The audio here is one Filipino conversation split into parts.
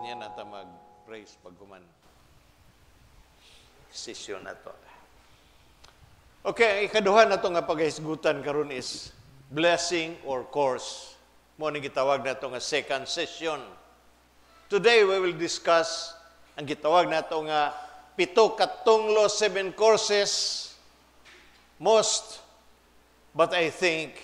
Niya nata mag-praise pagkuman. Session na to. Okay, ikaduha na to nga paghisgutan karon is blessing or curse. Mo ni gitawag na to nga second session. Today we will discuss ang gitawag na to nga 7 katunglo 7 courses. Most, but I think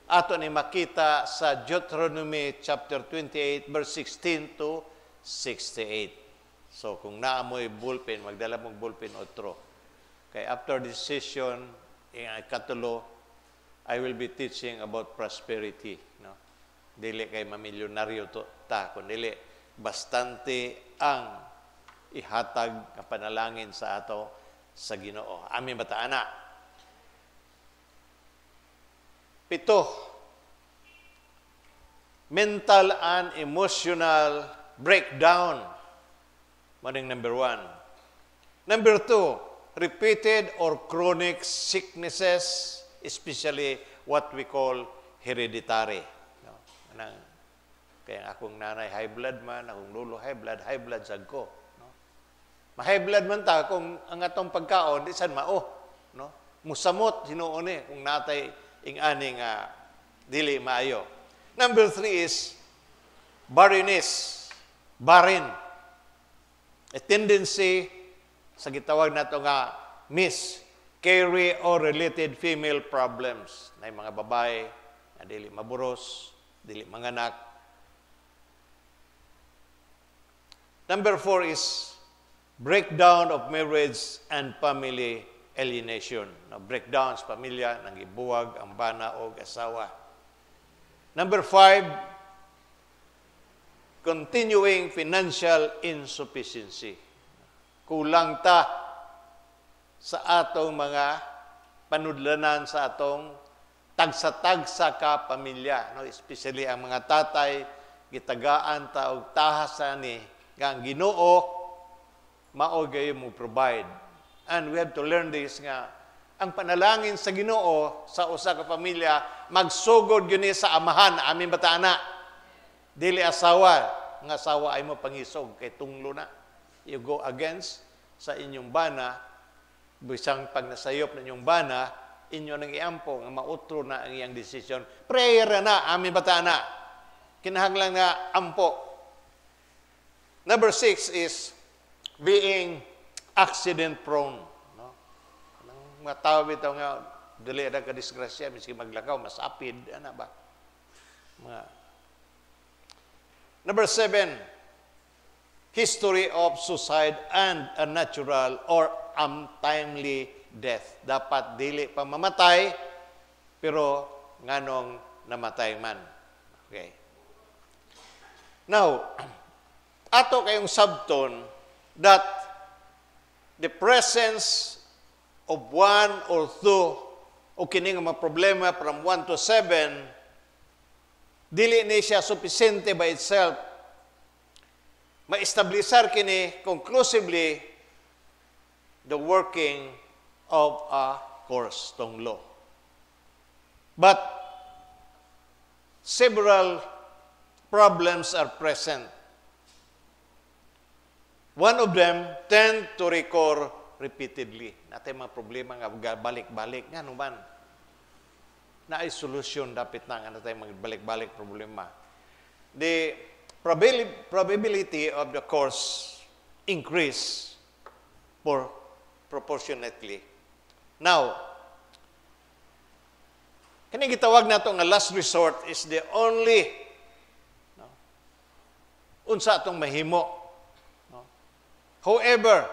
ato ni makita sa Deuteronomy chapter 28 verse 16 to 68. So kung naamoy bullpen, magdala mong bullpen otro. Kay after this session, katulo, I will be teaching about prosperity. No? Dili kay mamilyonaryo to ta, kundi bastante ang ihatag nga panalangin sa ato sa Ginoo. Amin bata ana. 7. Mental and emotional breakdown. Maning number 1. Number 2, repeated or chronic sicknesses, especially what we call hereditary. No? Kaya akong nanay high blood man, akong lolo high blood sad ko. No? Ma-high blood man ta kung ang atong pagkaon, di sad mao. No? Musamot, hinuon kung natay ing-aning dili maayo. Number 3 is barrenness. Barren. A tendency sa gitawag nato nga miscarry or related female problems. Na mga babae na dili maburos, dili manganak. Number 4 is breakdown of marriage and family alienation. No, breakdown sa pamilya, nang ibuwag ang bana o asawa. Number 5, continuing financial insufficiency. Kulang ta sa atong mga panudlanan sa atong tagsa-tagsa ka pamilya. No? Especially ang mga tatay, gitagaan ta og tahasa ni nga ang Ginoo mao gayo mo provide. And we have to learn this nga, ang panalangin sa Ginoo sa usa ka pamilya, magsugod yun sa amahan, amin bata na. Dili asawa, nga asawa ay mo pangisog, kay tunglo na. You go against sa inyong bana, bisang pag nasayop na inyong bana, inyo nang iampo, nga mautro na ang iyang decision. Prayer na, amin bata na. Kinahanglan nga ampo. Number 6 is being accident prone. No? Ang mga tao bitaw nga, dili na ka-disgrasya, miski maglakaw, masapid, ano ba? Number 7, history of suicide and unnatural or untimely death. Dapat dili pa mamatay, pero nganong namatay man. Okay. Now, ato kayong subtone that the presence of 1 or 2 o kining mga problema from 1 to 7, dili ni siya sufficiente by itself. Ma-establisar kini conclusively the working of a course tong law. But several problems are present. One of them tend to recur repeatedly. Natay mga problema nga balik-balik nga naman. Na ay solusyon dapat na nga natay mga balik-balik problema. The probability of the course increase proportionately. Now, kani gitawag nato nga last resort is the only unsa atong mahimo. However,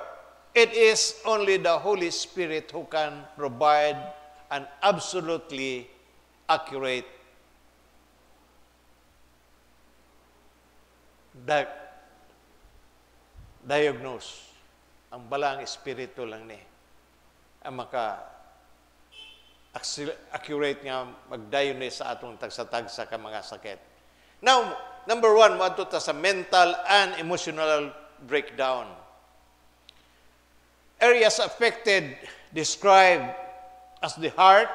it is only the Holy Spirit who can provide an absolutely accurate diagnose. Ang balang espiritu lang ni ang accurate nga mag-diagnose sa atong tagsa-tagsa ka mga sakit. Now, number 1, maadto ta sa mental and emotional breakdown. Areas affected described as the heart,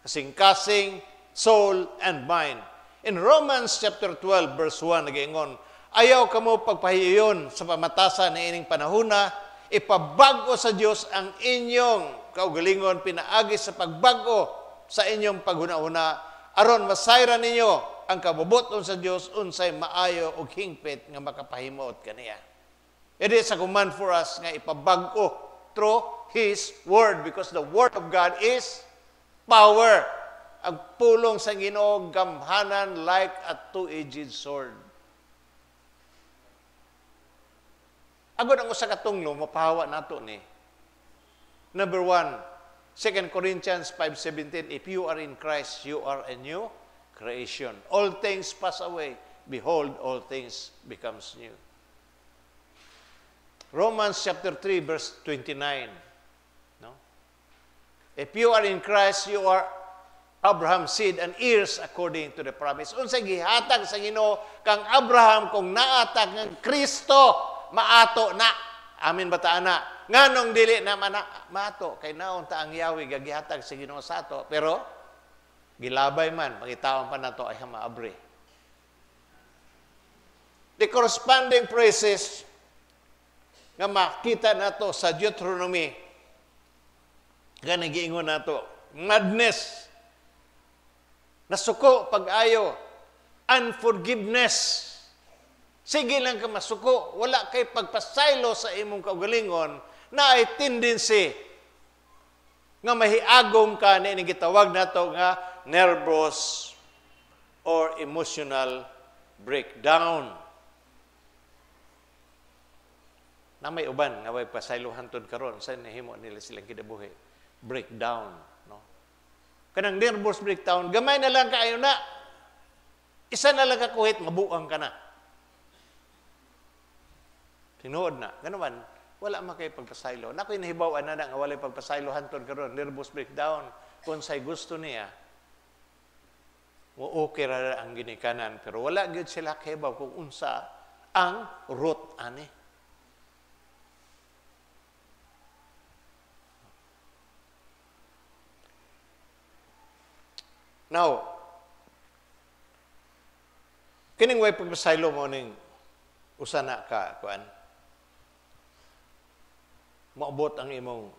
kasing-kasing, soul, and mind. In Romans chapter 12, verse 1, nag-iingon, Ayaw kamo pagpahiyon sa pamatasan ni ining panahuna, ipabago sa Dios ang inyong kaugalingon, pinaagi sa pagbago sa inyong paghuna-una, aron masayran ninyo ang kabubuton sa Dios unsay maayo ug hingpit nga makapahimuot kaniya. It is a command for us nga ipabago through His Word, because the Word of God is power. Ang pulong sa Ginoo gamhanan like a two-edged sword. Agod ang usa ka tunglo mapahawa nato ni. Number 1, 2 Corinthians 5:17, if you are in Christ, you are a new creation. All things pass away. Behold, all things becomes new. Romans chapter 3, verse 29. No? If you are in Christ, you are Abraham's seed and heirs according to the promise. Unsay gihatag sa Ginoo kang Abraham kung naatag ng Kristo, maato na. Amin bata na. Nganong dili na maato kay naon ta ang Yahweh gagihatag sa Ginoo sa ato, pero gilabay man pangitaon pa nato ay maabre. The corresponding phrases nga makita nato sa Deuteronomy nga nagiingon nato, madness, nasuko pag-ayo, unforgiveness. Sige lang ka masuko, wala kay pagpasaylo sa imong kaugalingon na ay tendency nga mahiagom ka na gitawag nato nga nervous or emotional breakdown. Na may uban nga way pasaylohan tod karon sa nahimo nila silang kinabuhi. Breakdown, no? Kanang nervous breakdown, gamay na lang kaayo na. Isa na lang ka kuhit, mabuang ka na. Tinuod na. Ganaman, wala makay pagpasaylo. Nakoy nahibaw-an na nga walay pagpasaylo hantod karon, nervous breakdown. Kung say gusto niya, okay ra ang ginikanan, pero wala gyud sila kahibaw kung unsa ang root ani. Now, kining way pagpasaylo mo ning usa na ka kuan, maabot ang imong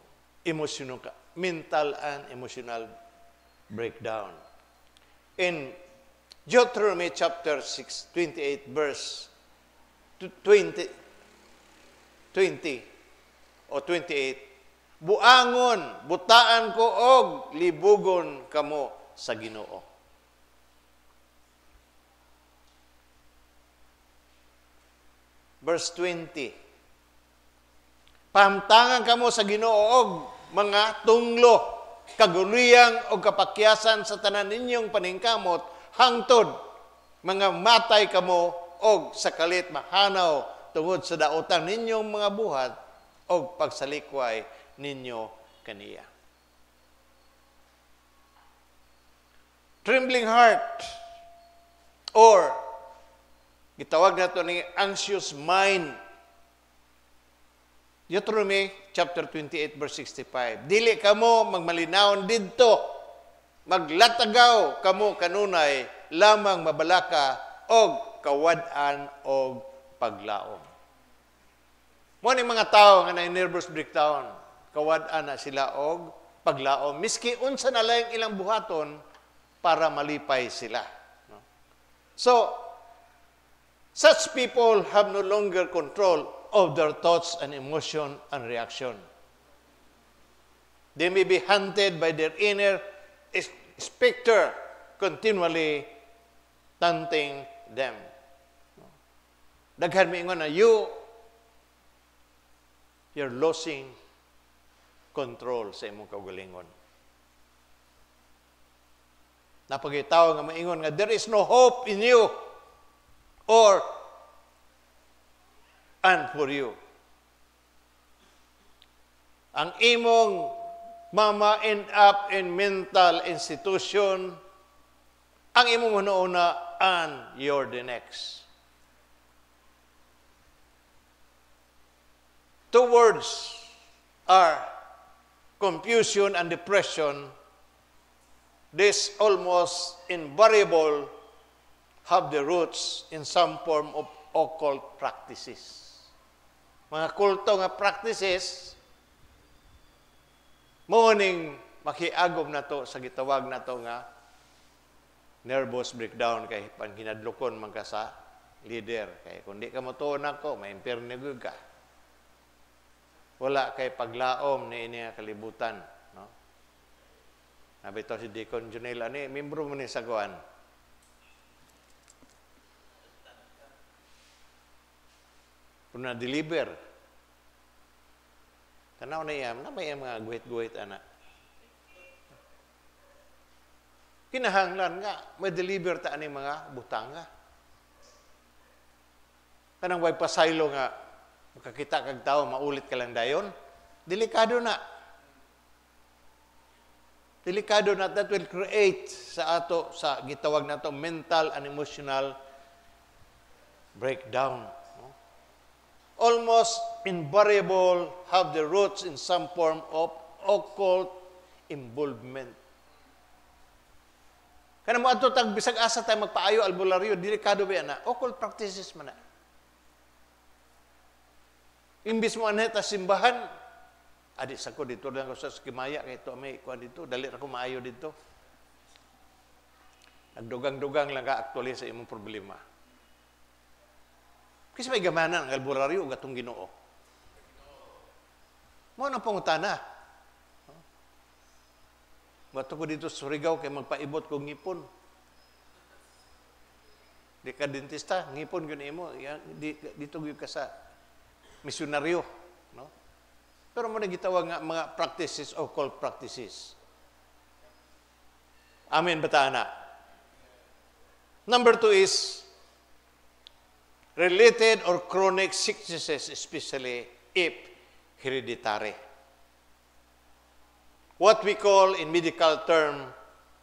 emotional, mental and emotional breakdown. In Deuteronomy chapter 6, 28 verse 20 o 28, buangon, butaan ko og libugon kamo sa Ginoo. Verse 20, pahamtangan kamo sa Ginoo og mga tunglo, kaguliyang o kapakyasan sa tanan ninyong paningkamot, hangtod mga matay kamo og sakalit mahanaw tungod sa daotan ninyong mga buhat og pagsalikway ninyo kaniya. Trembling heart, or gitawag nato ni anxious mind. Deuteronomy chapter 28 verse 65. Dili kamo magmalinaon didto, maglatagaw kamo kanunay, lamang mabalaka og kawad-an og paglaom. Mo ni mga tao nga na nervous breakdown, kawad-an na sila og paglaom, miski unsa na lang ilang buhaton para malipay sila. No? So, such people have no longer control of their thoughts and emotion and reaction. They may be hunted by their inner specter, continually taunting them. Daghan miingon na you're losing control sa imong kaugalingon. Napagitaw nga maingon nga there is no hope in you or and for you. Ang imong mama end up in mental institution, ang imong una-una and you're the next. Two words are confusion and depression. This almost invariable have the roots in some form of occult practices. Mga kulto nga practices, morning makiagom na to sa gitawag na to nga nervous breakdown kay panghinadlokon man ka sa leader. Kay kung di ka motuon ako, may impernegod ka. Wala kay paglaom ni ini kalibutan. No? Nabito si Deacon Junel, ani, membro mo ni Saguan. Kung na-deliver, tanaw na iyam, na may mga guhit-guhit, anak. Kinahanglan nga, may deliver ta ani mga butanga. Kanang way pasaylo nga, makakita kag tao, maulit ka lang dayon, delikado na. Delikado na, that will create sa ato, sa gitawag na to, mental and emotional breakdown. No? Almost invariable have the roots in some form of occult involvement. Kana mo ato tag bisag asa tayo magpaayo albularyo, delikado ba na? Occult practices man na. Imbis mo anhet sa simbahan, adis ako dito lang ako sa Kimaya, kaya ito may kuha dito, dali ako maayo dito. Nagdugang-dugang lang ka actually sa imong problema. Kasi may gamanan ang albularyo, gatong Ginoo. Mo na pangutana. Bato ko dito sa Surigao kay magpaibot kong ngipon. Di ka dentista, ngipon yun mo. Dito yun ka sa misyonaryo. No? Pero mo nagitawag nga mga practices, occult practices. Amen, batana. Number 2 is related or chronic sicknesses, especially if hereditary. What we call in medical term,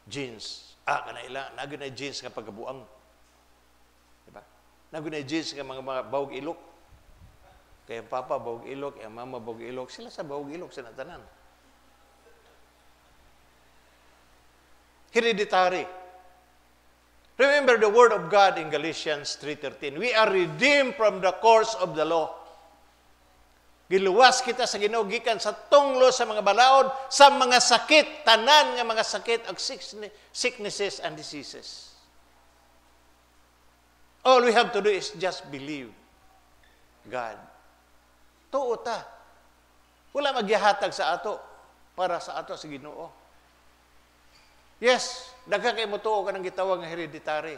genes. Kanaila, nagin na genes nga pagkabuang. Diba? Nagin na genes nga mga bawog ilok. Kaya papa bawog ilok, kaya mama bawog ilok. Sila sa bawog ilok sa natanan. Hereditary. Remember the word of God in Galatians 3:13. We are redeemed from the curse of the law. Giluwas kita sa Ginoo gikan sa tunglo sa mga balaod, sa mga sakit, tanan nga mga sakit ag sicknesses and diseases. All we have to do is just believe God. Tuo ta. Wala magyahatag sa ato para sa ato sa Ginoo. Yes, dagha kay mo tuo ka ng gitawag nga hereditary.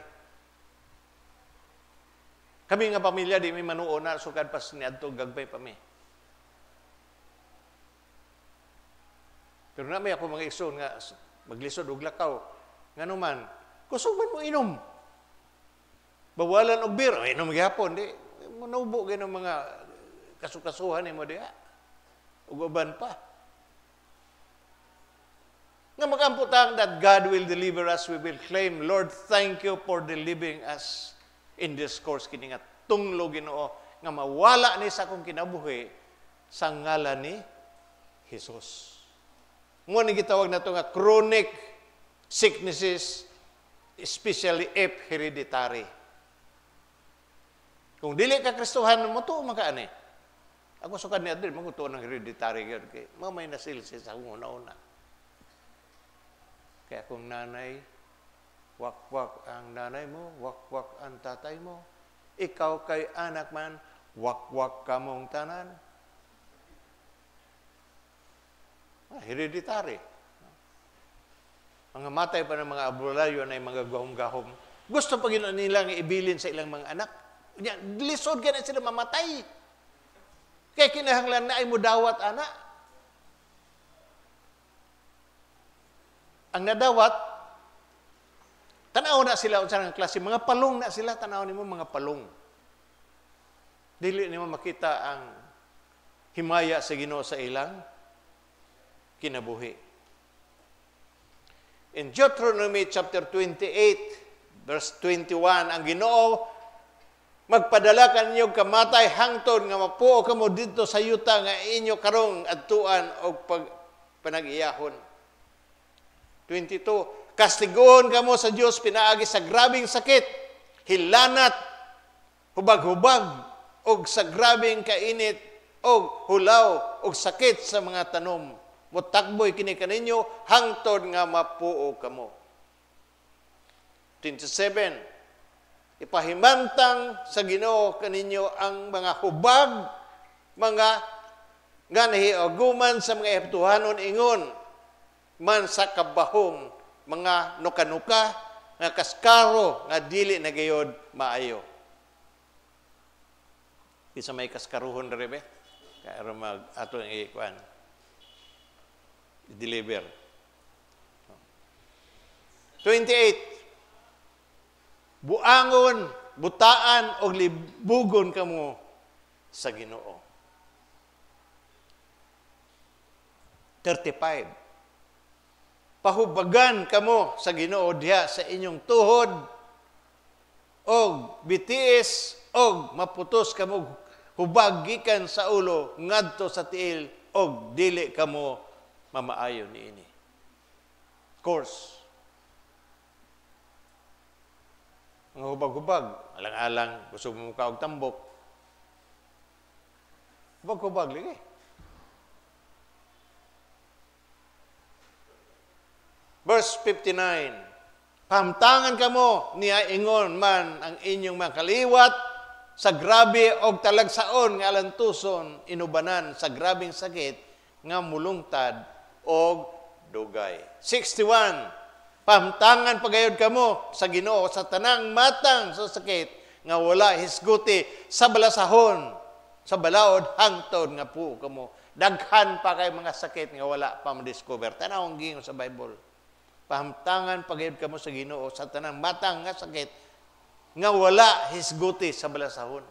Kami nga pamilya di may manuo na sukad pas niadto gagbay pa mi. Pero na may ako mga igsoon nga maglisod og lakaw. Ngano man, kusog man mo inom. Bawalan og beer, inom gyapon di. Manubo gyud mga kasukasuhan nimo diha. Ug uban pa. Nga magamputang that God will deliver us, we will claim, Lord, thank you for delivering us in this course kini nga tunglo Ginoo nga mawala ni sa akong kinabuhi sa ngalan ni Jesus. Mo ni gitawag na ito nga chronic sicknesses, especially if hereditary. Kung dili ka Kristohan, mo to makaani. Ako sukad ni Adil, magutuon ng hereditary yun. Kaya mamay nasilsi sa una-una. Kaya kung nanay, wak-wak ang nanay mo, wak-wak ang tatay mo. Ikaw kay anak man, wak-wak ka mong tanan. Hereditary. Mga matay pa ng mga abularyo na mga gahom-gahom. Gusto pa gano'n nilang ibilin sa ilang mga anak. Lisod ka na sila mamatay. Kaya kinahanglan na ay mudawat, anak. Ang nadawat, tanaw na sila unsa ng klase. Mga palong na sila, tanaw nimo mga palong. Dili nimo makita ang himaya sa Ginoo sa ilang kinabuhi. In Deuteronomy chapter 28, verse 21, ang Ginoo, magpadala kanyo kamatay hangtod nga mapuo kamo dito sa yuta nga inyo karong adtuan og panag-iyahon. 22, kastigoon kamo sa Dios pinaagi sa grabing sakit, hilanat, hubag-hubag, og sa grabing kainit, og hulaw, og sakit sa mga tanom. Mutakboy kini kaninyo, hangtod nga mapuo kamo. 27. Ipahimantang sa Ginoo kaninyo ang mga hubag, mga nga nahiaguman sa mga Ehiptohanon ingon, man sa kabahong mga nuka-nuka, nga kaskaro, nga dili na gayod maayo. Isa may kaskaruhon na rin, kaya mag ato ang ikuan, i-deliver. 28. Buangon, butaan, o libugon kamo sa Ginoo. 35. Pahubagan kamo sa Ginoo diha sa inyong tuhod, og bitiis, og maputos kamo hubag gikan sa ulo ngadto sa tiil, og dili kamo mamaayo niini. Course. Mga hubag-hubag, alang-alang, gusto mo ka og tambok. Hubag-hubag lagi. Verse 59. Pahamtangan kamo niya ingon man ang inyong mga kaliwat sa grabe og talagsaon nga alantuson inubanan sa grabing sakit nga mulungtad og dugay. 61. Pahamtangan pagayod kamo sa Ginoo sa tanang matang sa sakit nga wala hisguti sa balasahon, sa balaod hangtod nga puo kamo. Daghan pa kay mga sakit nga wala pa ma-discover. Tanawang gingon sa Bible. Pahamtangan pagayod kamo sa Ginoo sa tanang matang nga sakit nga wala hisguti sa balasahon.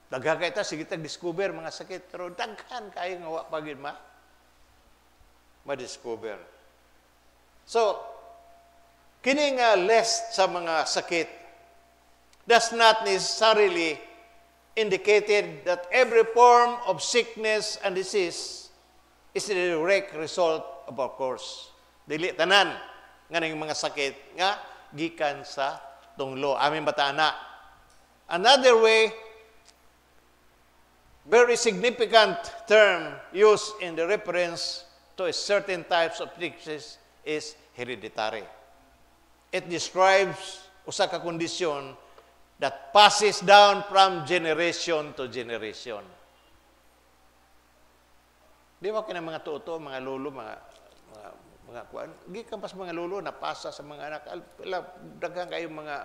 Daghan kay ta sige tag discover mga sakit, pero daghan kayo nga wa pagid ma-discover. So, kini nga list sa mga sakit does not necessarily indicated that every form of sickness and disease is a direct result of our course. Dili tanan nga ning mga sakit nga gikan sa tunglo. Amin bataana. Another way, very significant term used in the reference to a certain types of sickness is hereditary. It describes usa ka kondisyon that passes down from generation to generation. Di ba kina mga tuto, mga lolo, mga kuan, gikan pas mga lolo napasa sa mga anak, daghang kayo mga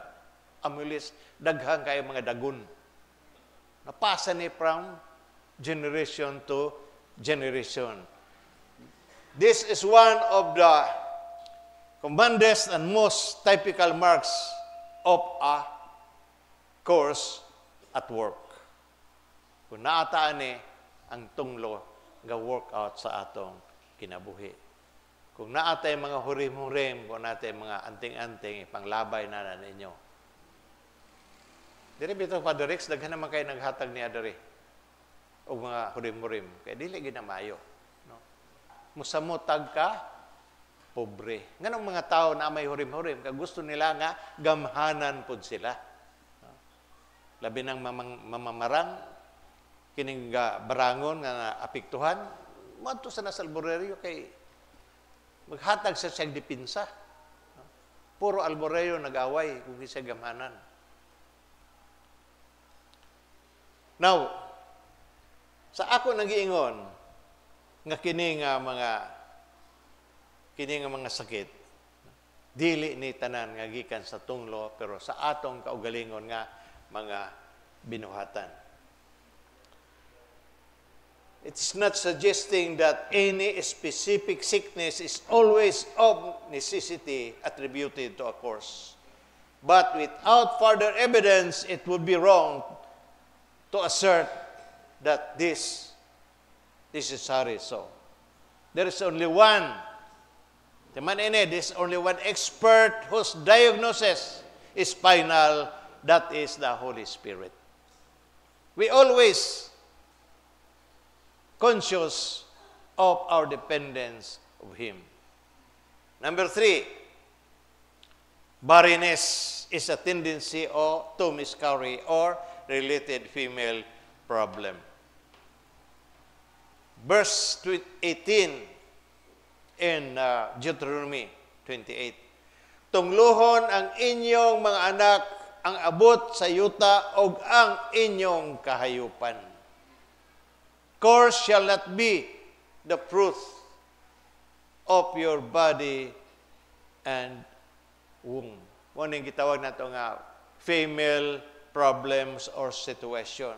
amulis, daghang kayo mga dagon. Napasa ni from generation to generation. This is one of the commonest and most typical marks of a course at work. Kung naataan ni ang tunglo nga workout sa atong kinabuhi. Kung naatay mga hurim-hurim, kung naatay mga anting-anting, panglabay na ninyo. Dire bitaw Father Rex, daghan naman kayo naghatag ni Adari. O mga hurim-hurim. Kaya dili ginamayo. No? Musamotag ka, pobre. Nganong mga tao na may hurim-hurim, kag gusto nila nga gamhanan pod sila. No? Labi ng mamamarang, kining barangon nga apektuhan, madto sa nasa alburerio kay maghatag sa siyang dipinsa. No? Puro alburerio nag-away kung siya gamhanan. Now, sa ako nagiingon nga kini nga mga sakit dili ni tanan nga gikan sa tunglo pero sa atong kaugalingon nga mga binuhatan. It's not suggesting that any specific sickness is always of necessity attributed to a cause. But without further evidence, it would be wrong to assert that this is necessary so. There is only one. There's only one expert whose diagnosis is final. That is the Holy Spirit. We always conscious of our dependence of Him. Number 3, barrenness is a tendency to miscarry or related female problem. Verse 18 in Deuteronomy 28. Tunglohon ang inyong mga anak ang abot sa yuta o ang inyong kahayupan. Curse shall not be the fruit of your body and womb. Muna yung gitawag na ito nga female problems or situation.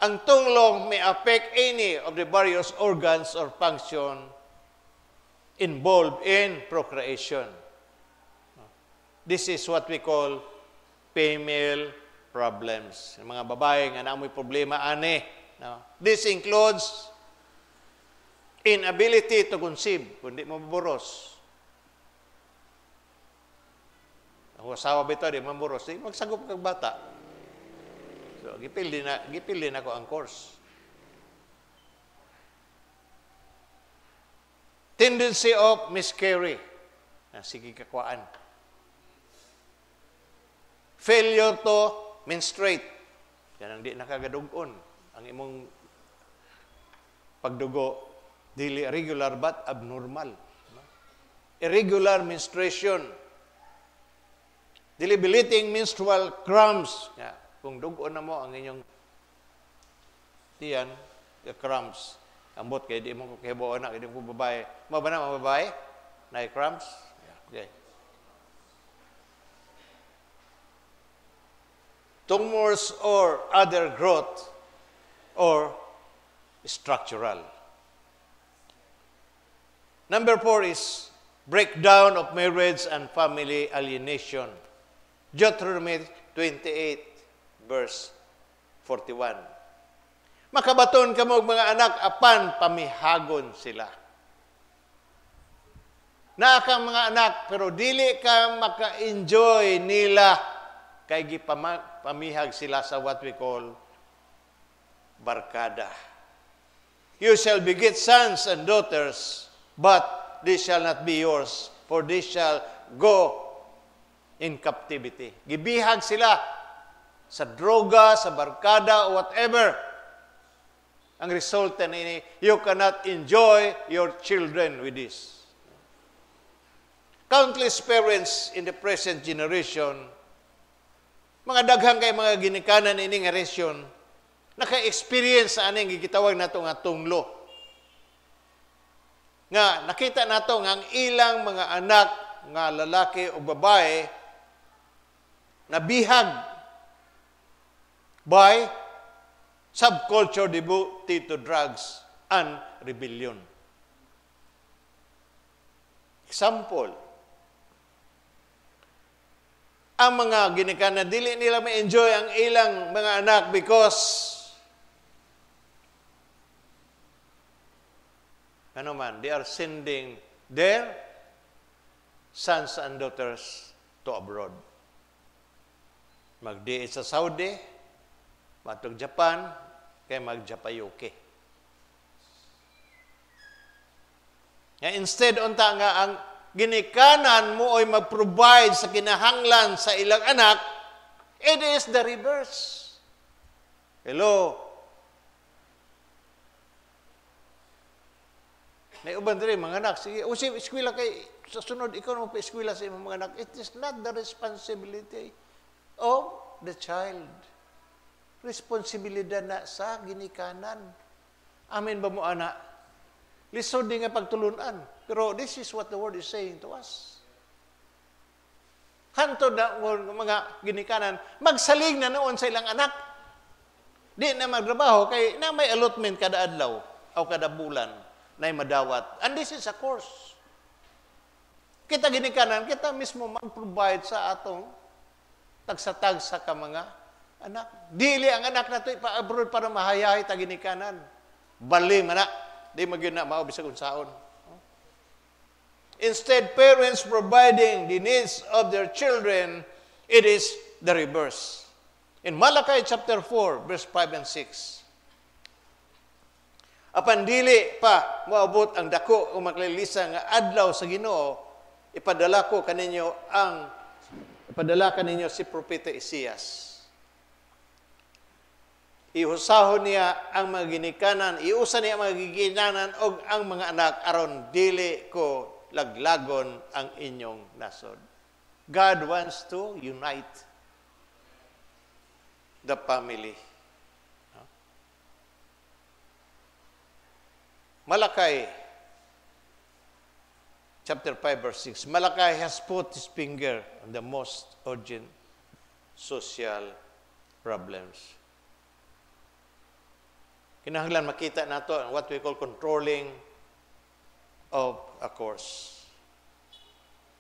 Ang tunglong may affect any of the various organs or function involved in procreation. This is what we call female problems. Yung mga babae nga na may problema, ani. No? This includes inability to conceive, kundi mabuburos. Ang asawa ba ito, di mabuburos, magsagop kang bata. So, gipil din ako ang course. Tendency of miscarry. Sige kakwaan. Failure to menstruate. Yan ang di nakagadugon. Ang imong pagdugo, dili regular but abnormal. Irregular menstruation. Debilitating menstrual cramps. Yeah. Kung dugon na mo ang inyong tiyan, cramps, ambot kayo, di mo kahibaw na, hindi mo babae. Mga ba na mga babae? Na cramps? Yeah. Okay. Tumors or other growth or structural. Number 4 is breakdown of marriage and family alienation. Deuteronomy 28, verse 41. Makabaton ka mo mga anak, apan pamihagon sila. Naa kang mga anak, pero dili ka maka-enjoy nila kay pamihag sila sa what we call barkada. You shall beget sons and daughters, but they shall not be yours, for they shall go in captivity. Gibihag sila sa droga, sa barkada, o whatever. Ang resulta nini, you cannot enjoy your children with this. Countless parents in the present generation, mga daghang kay mga ginikanan ini nga resyon, naka-experience sa aning gigitawag nato nga tunglo. Nga nakita nato nga ang ilang mga anak nga lalaki o babae nabihag by subculture devoted to drugs and rebellion. Example, ang mga ginikanan, dili nila ma-enjoy ang ilang mga anak because they are sending their sons and daughters to abroad. Magdiit sa Saudi, matog Japan, kay mag-Japayuke. Instead, unta nga ang ginikanan mo ay mag-provide sa kinahanglan sa ilang anak, it is the reverse. Hello? May uban rin, mga anak, sige, usip, eskwela kay, sa sunod, ikaw naman pa eskwela sa imong mga anak. It is not the responsibility of the child. Responsibilidad na sa ginikanan. Amen ba mo, anak? Lisod din nga pagtulunan. Pero this is what the word is saying to us. Hantod na mga ginikanan, magsalig na noon sa ilang anak. Di na magtrabaho, kay na may allotment kada adlaw o kada bulan na madawat. And this is a course. Kita ginikanan, kita mismo mag-provide sa atong tagsatagsa ka mga anak. Dili ang anak na ito ipa-abroad para mahayahay ta ginikanan. Bali man na. Di magyun na maubisag unsaon. Instead, parents providing the needs of their children, it is the reverse. In Malachi chapter 4, verse 5 and 6. Apan dili pa moabot ang dako o maglilisa nga adlaw sa Ginoo, ipadala ko kaninyo ang ipadala ka ninyo si Propeta Isaias. Ihusahon niya ang mga ginikanan, iusa niya ang mga ginikanan o ang mga anak aron dili ko laglagon ang inyong nasod. God wants to unite the family. Malakay, chapter 5, verse 6. Malakay has put his finger on the most urgent social problems. Kinahanglan makita nato what we call controlling of a course,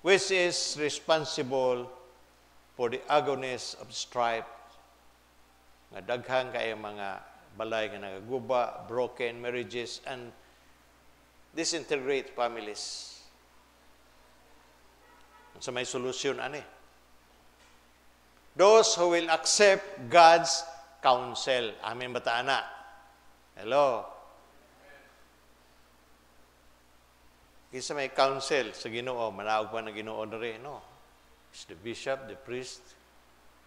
which is responsible for the agonies of strife, nga daghang kay mga balay nga nagaguba, broken marriages, and disintegrate families. So may solusyon ani. Those who will accept God's counsel. Amin ba ta ana? Hello. Kisa may counsel sa Ginoo, manaog pa na Ginoo na rin, no? It's the bishop, the priest,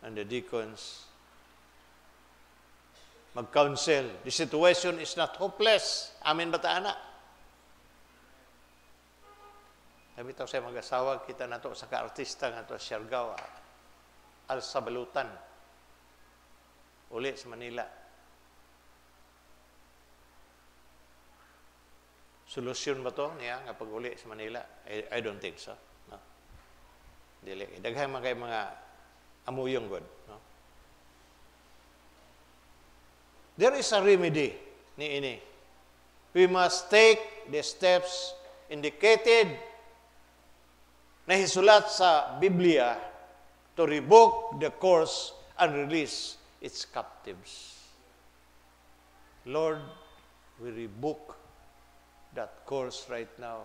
and the deacons. Mag-counsel. The situation is not hopeless. Amin ba ta ana? Sabi ito sa mag-asawa, kita na ito sa ka-artista nga ito, Siargao, Al-Sabalutan, uli sa Manila. Solusyon ba ito niya nga pag-uli sa Manila? I don't think so. No? Dili. Daghang mga amuyong God. No? There is a remedy ni ini. We must take the steps indicated na hisulat sa Biblia to revoke the course and release its captives. Lord, we revoke that course right now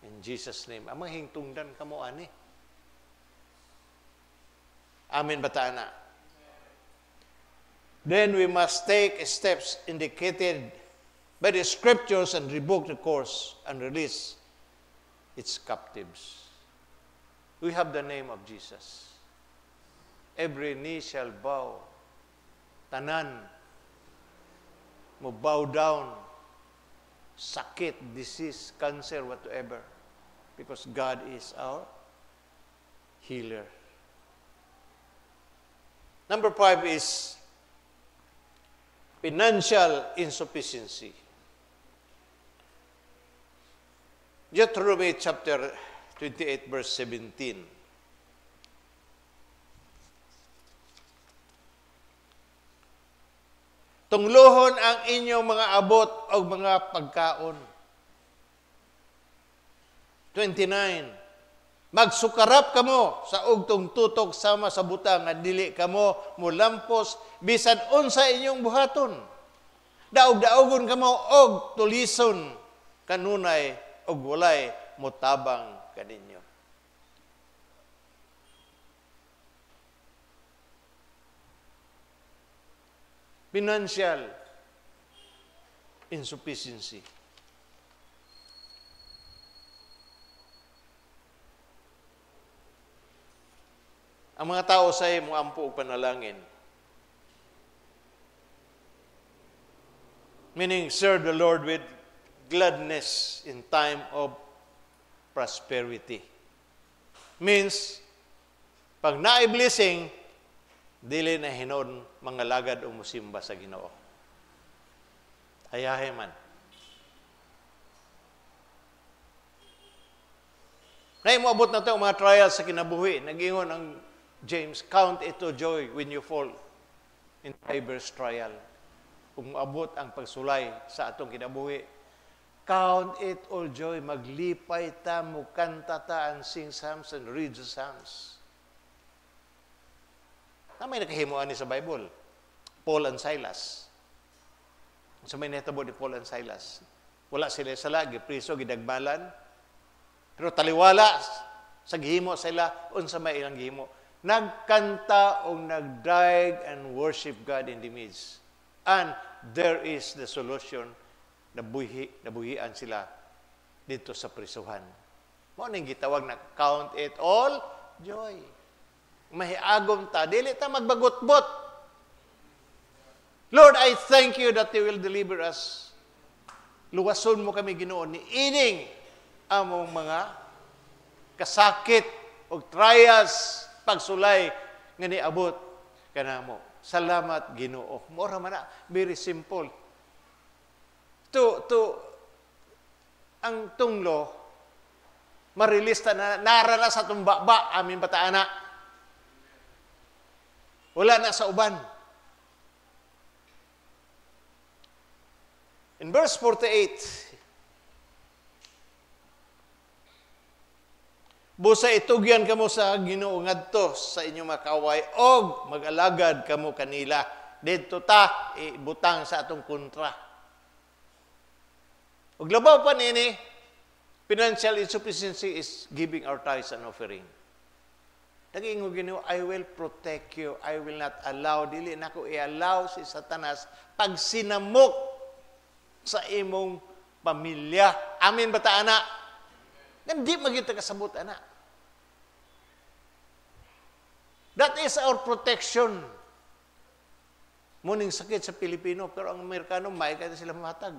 in Jesus' name. Amang hingtungdan kamo ani. Amen ba ta ana? Then we must take steps indicated by the scriptures and revoke the course and release its captives. We have the name of Jesus. Every knee shall bow. Tanan mo bow down. Sakit, disease, cancer, whatever. Because God is our healer. Number 5 is financial insufficiency. Deuteronomy chapter 28, verse 17. Tunglohon ang inyong mga abot o mga pagkaon. 29. Magsukarap kamo sa ugtong tutok sama sa butang nga dili kamo mulampos bisan unsa inyong buhaton. Daog-daogon kamo og tulison kanunay og walay motabang kaninyo. Financial insufficiency. Ang mga tao sa mo ampo og panalangin. Meaning, serve the Lord with gladness in time of prosperity. Means, pag naay blessing, dili na hinon mga lagad o musimba sa Ginoo. Hayahe man. Ngayon moabot na ito ang mga trials sa kinabuhi. Nag-ingon ang James, count it to joy when you fall in diverse trial. Kung moabot ang pagsulay sa atong kinabuhi, count it all joy, maglipay ta, mukanta ta, and sing psalms and read the psalms. Na may nakahimuan ni sa Bible. Paul and Silas. So may netabo ni Paul and Silas. Wala sila sala, gipriso, gidagmalan. Pero taliwala sa gihimo sila, unsa may ilang gihimo. Nagkanta o nagdaig and worship God in the midst. And there is the solution. Nabuhian sila dito sa prisuhan. Mo ning gitawag na count it all joy. mahiagom ta, dili ta magbagot-bot. Lord, I thank you that you will deliver us. Luwason mo kami, Ginoo, ni ining among mga kasakit o trials, pagsulay nga niabot kanamo. Salamat, Ginoo. Mora man na, very simple. Ang tunglo, marilista na narana sa tumbaba, amin bataana. Wala na sa uban. In verse 48, busa itugyan kamo sa Ginoo ngadto sa inyong makaway og mag-alagad kamo kanila. Didto ta ibutang sa atong kontra. Ug labaw pa nini, financial insufficiency is giving our tithes and offering. Nag-iingon Ginoo, I will protect you. I will not allow, dili nako i-allow si Satanas pag sinamok sa imong pamilya. Amin ba ta, anak? Hindi magita kasabot, anak. That is our protection. Muning sakit sa Pilipino, pero ang Amerikano, may kaya sila matag.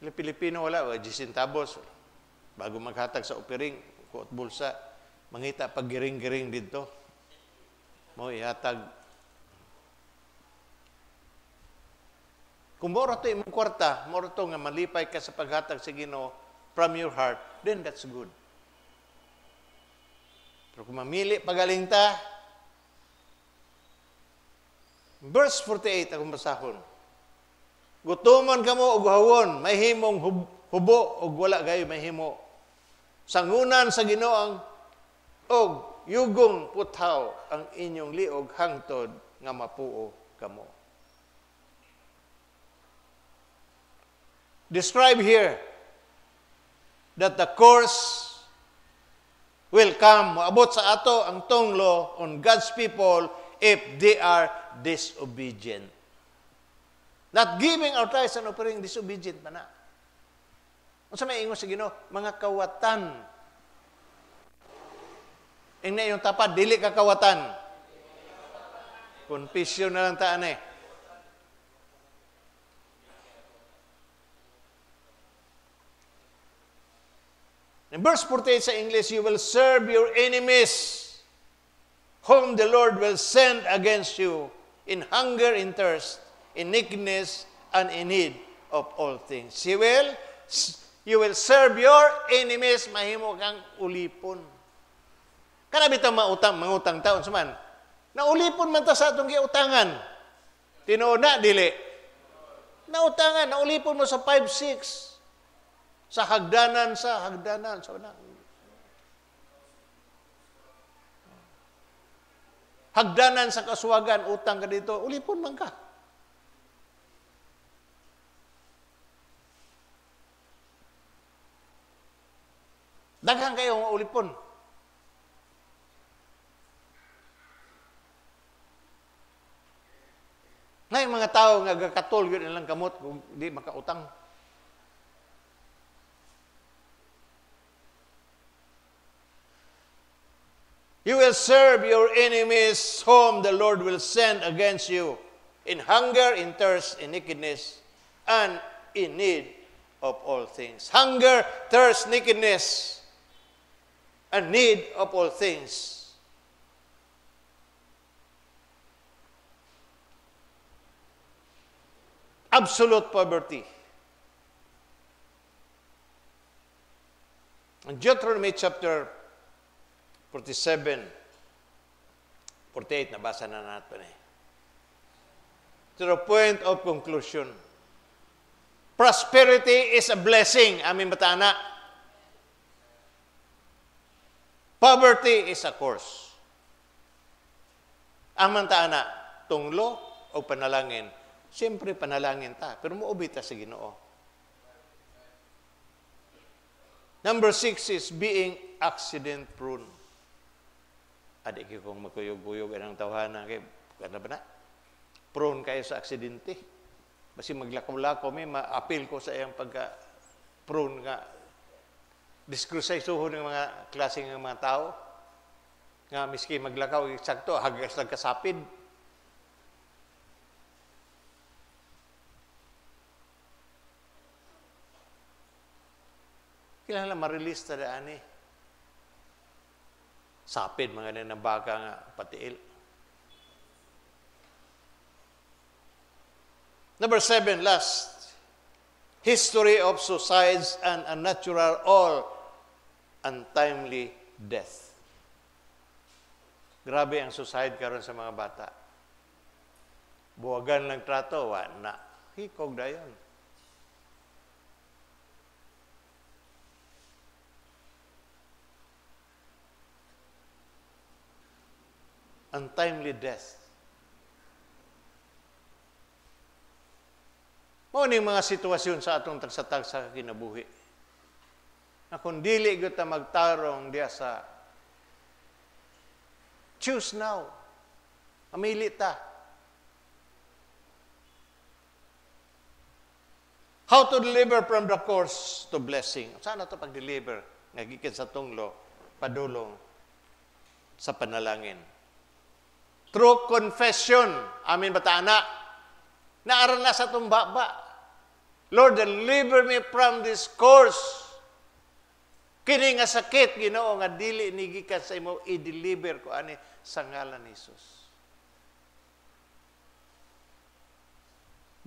Sila Pilipino, wala, 10 centavos. Bago maghatag sa opering, kuot bulsa, mangita pag giring-giring dito. Mo ihatag. Kung moro ito imong kwarta, moro ito nga malipay ka sa paghatag sa Ginoo from your heart, then that's good. Pero kung mamili pagaling ta, verse 48, akong basahon. Gutumon kamo og hawon, may himong hubo og wala gayo may himo. Sangunan sa Ginoo og yugong puthaw ang inyong liog hangtod nga mapuo kamo. Describe here that the curse will come, maabot sa ato ang tunglo on God's people if they are disobedient. Not giving our tithes and offering, disobedient pa na. Kung sa may ingon sa Ginoo, mga kawatan. Ang na yung tapat, dili ka kawatan. Confession na lang taan eh. In verse 48 sa English, you will serve your enemies, whom the Lord will send against you in hunger, in thirst, in nakedness, and in need of all things. You will serve your enemies, mahimo kang ulipon. Kanabitang mangutang taon saman. Naulipon man ta sa atong giutangan. Tinuod na, dili. Nautangan, naulipon mo sa 5-6. Sa hagdanan. So, hagdanan sa kaswagan, utang ka dito, ulipon man ka. Daghang kayo ang ulipon. Ngayong mga tao nga gakatol yun ilang kamot kung di makautang. You will serve your enemies, whom the Lord will send against you, in hunger, in thirst, in nakedness, and in need of all things. Hunger, thirst, nakedness, and need of all things. Absolute poverty. In Deuteronomy chapter 47, 48, nabasa na natin eh. To the point of conclusion. Prosperity is a blessing. Amin batana. Poverty is a curse. Amin batana, tunglo o panalangin. Siyempre panalangin ta, pero muubi ta sa Ginoo. Number 6 is being accident prone. Adik ko kung magkuyog-kuyog ang tawhana kay kada ba na? Prone kayo sa aksidente. Basi maglakaw-lakaw may ma-appeal ko sa iyang pagka prone nga diskrusay suhon ng mga klase ng mga tao. Nga miski maglakaw eksakto hagas nagkasapid. Kailangan ma-release ta daan eh. Sapid mga na baka nga patiil. Number 7, last. History of suicides and unnatural or untimely death. Grabe ang suicide karon sa mga bata. Buwagan lang trato, na. Hikog dayon. Untimely death. Mao ning mga sitwasyon sa atong tagsatag sa kinabuhi. Na kung dili gyud ta magtarong diya sa choose now. Mamili ta. How to deliver from the curse to blessing. Saan to pag-deliver? Nagikan sa tunglo, padulong sa panalangin. Through confession. Amin ba ta, anak? Naaral na sa tumbaba. Lord, deliver me from this curse. Kini nga sakit, Ginoo, nga dili nigikan sa imo, i-deliver ko ani sa ngalan ni Jesus.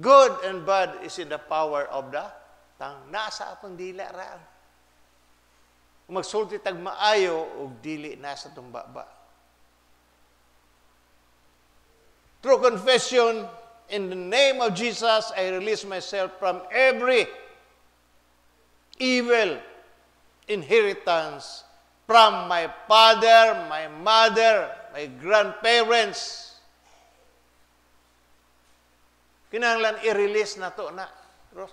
Good and bad is in the power of the tongue. Nasa atong dila ra. Kung magsulti tag maayo, og dili nasa tumbaba. Through confession, in the name of Jesus, I release myself from every evil inheritance from my father, my mother, my grandparents. Kinahanglan i-release na to na.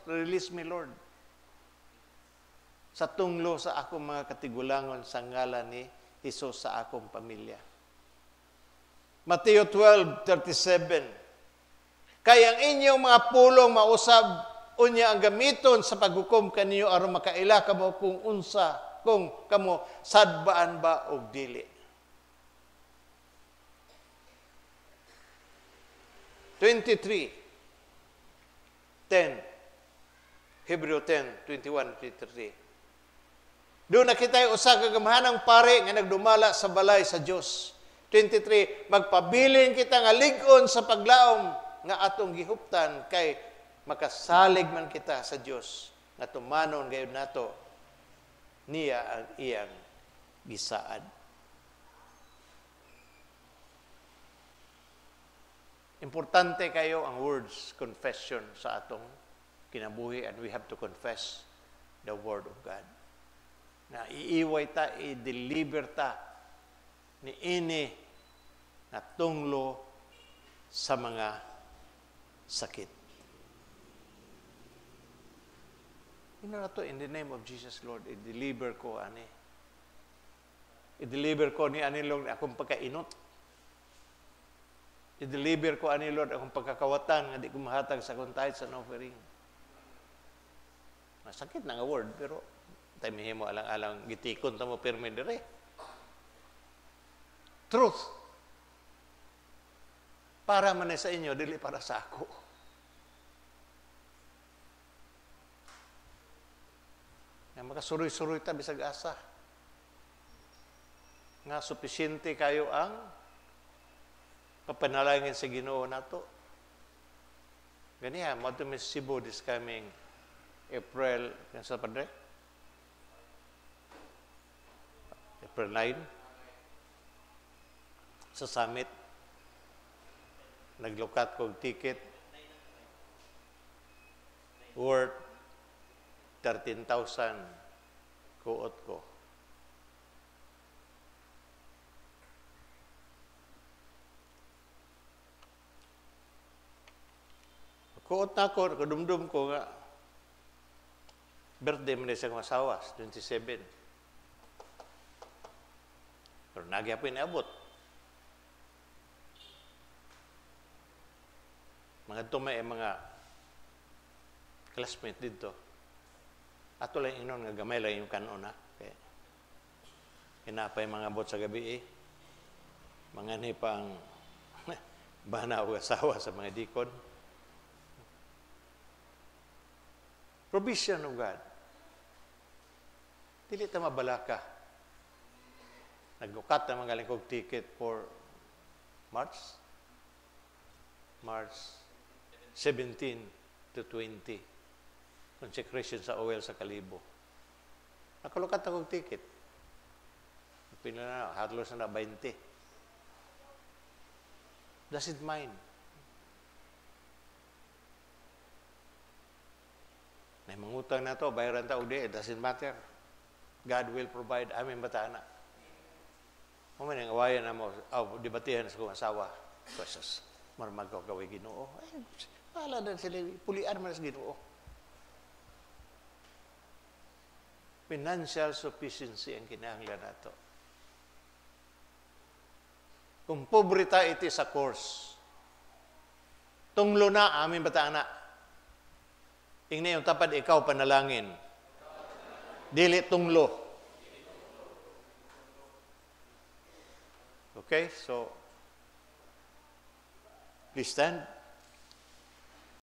Release me, Lord. Sa tunglo sa akong mga katigulangon sa ngalan ni Jesus sa akong pamilya. Mateo 12:37. Kaya ang inyong mga pulong mausab unya ang gamiton sa paghukom kaniyo aron makaila kamo kung unsa kung kamo sadbaan ba og dili. 23:10. Hebrew 10:21-23. Doon nakita usa ka gamhanang pare nga nagdumala sa balay sa Dios. 23, magpabilin kita nga lig-on sa paglaom nga atong gihuptan kay makasalig man kita sa Dios nga tumanon gayud nato niya ang iyang gisaad. Importante kayo ang words confession sa atong kinabuhi, and we have to confess the word of God. Na iiway ta, i-deliver ta ni ini na tunglo sa mga sakit. Ino na to, in the name of Jesus, Lord, i-deliver ko ani. I-deliver ko ni ani, Lord, akong pagkainot. I-deliver ko ani, Lord, akong pagkakawatan nga di ko mahatag sa akong tithes and offering. Masakit na nga word, pero tayo mo alang-alang gitikon ta mo permi dire. Truth. Para man sa inyo, dili para sa ako. Nga makasuroy-suroy ta bisag asa. Nga supisyente kayo ang papanalangin sa Ginoo nato. Ganiya, mo to Miss Cebu this coming April, sa padre? April 9. Sa summit, naglukat kong ticket worth 13,000 kuot ko. Kuot na ko, kadumdum ko nga, birthday mo na isang masawa, 27. Pero nagyapin abot. Mga tumay mga classmate dito. Ato lang inon nga gamay lang yung kanon na. Kaya kinapay mga bot sa gabi eh. Mga ni pang bana o asawa sa mga dikon. Provision of God. Dili ta mabalaka. Nag-ukat na mga kog ticket for March 17 to 20. Consecration sa oil sa Kalibo. Nakalukat na kog ticket. Pila na, hatlos na 20. Doesn't mind. May mangutang na to, bayaran ta o di, it doesn't matter. God will provide. Amin bata na. Mamaya ang awayan na mo, debatihan sa kong asawa. Precious. Marmag ko gawin Ginoo. Ay, wala na sila. Pulian man sa Ginoo. Financial sufficiency ang kinahanglan nato. Kung pobrita iti sa course, tunglo na amin bata na. Ingna yung tapad ikaw panalangin. Dili tunglo. Okay, so please stand.